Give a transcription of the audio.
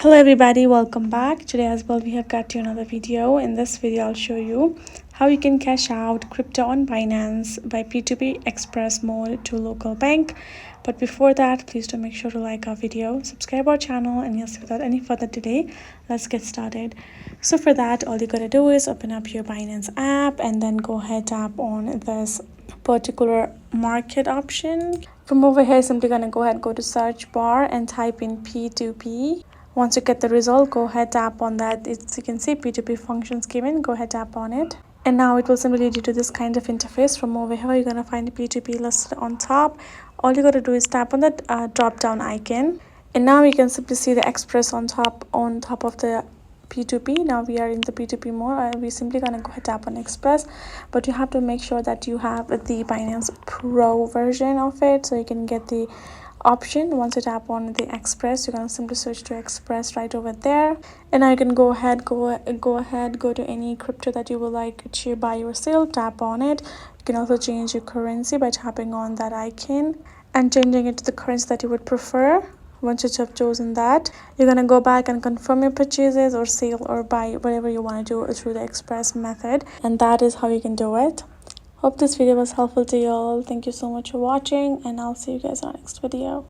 Hello everybody, welcome back. Today as well we have got you another video. In this video I'll show you how you can cash out crypto on Binance by P2P Express mode to local bank. But before that, please do make sure to like our video, subscribe our channel, and yes, without any further delay, let's get started. So for that, all you gotta do is open up your Binance app and then go ahead, tap on this particular market option. From over here, simply gonna go ahead, go to search bar and type in P2P. Once you get the result, go ahead, tap on that. It's, you can see P2P functions given. Go ahead, tap on it. And now it will simply lead you to this kind of interface. From over here, you're going to find P2P listed on top. All you got to do is tap on that drop down icon. And now you can simply see the Express on top of the P2P. Now we are in the P2P mode. We're simply going to go ahead, tap on Express. But you have to make sure that you have the Binance Pro version of it, so you can get the option. Once you tap on the Express, you're going to simply switch to Express right over there, and now you can go ahead, go to any crypto that you would like to buy or sell. Tap on it. You can also change your currency by tapping on that icon and changing it to the currency that you would prefer. Once you have chosen that, you're going to go back and confirm your purchases or sale or buy, whatever you want to do, through the Express method. And that is how you can do it. Hope this video was helpful to you all. Thank you so much for watching, and I'll see you guys on our next video.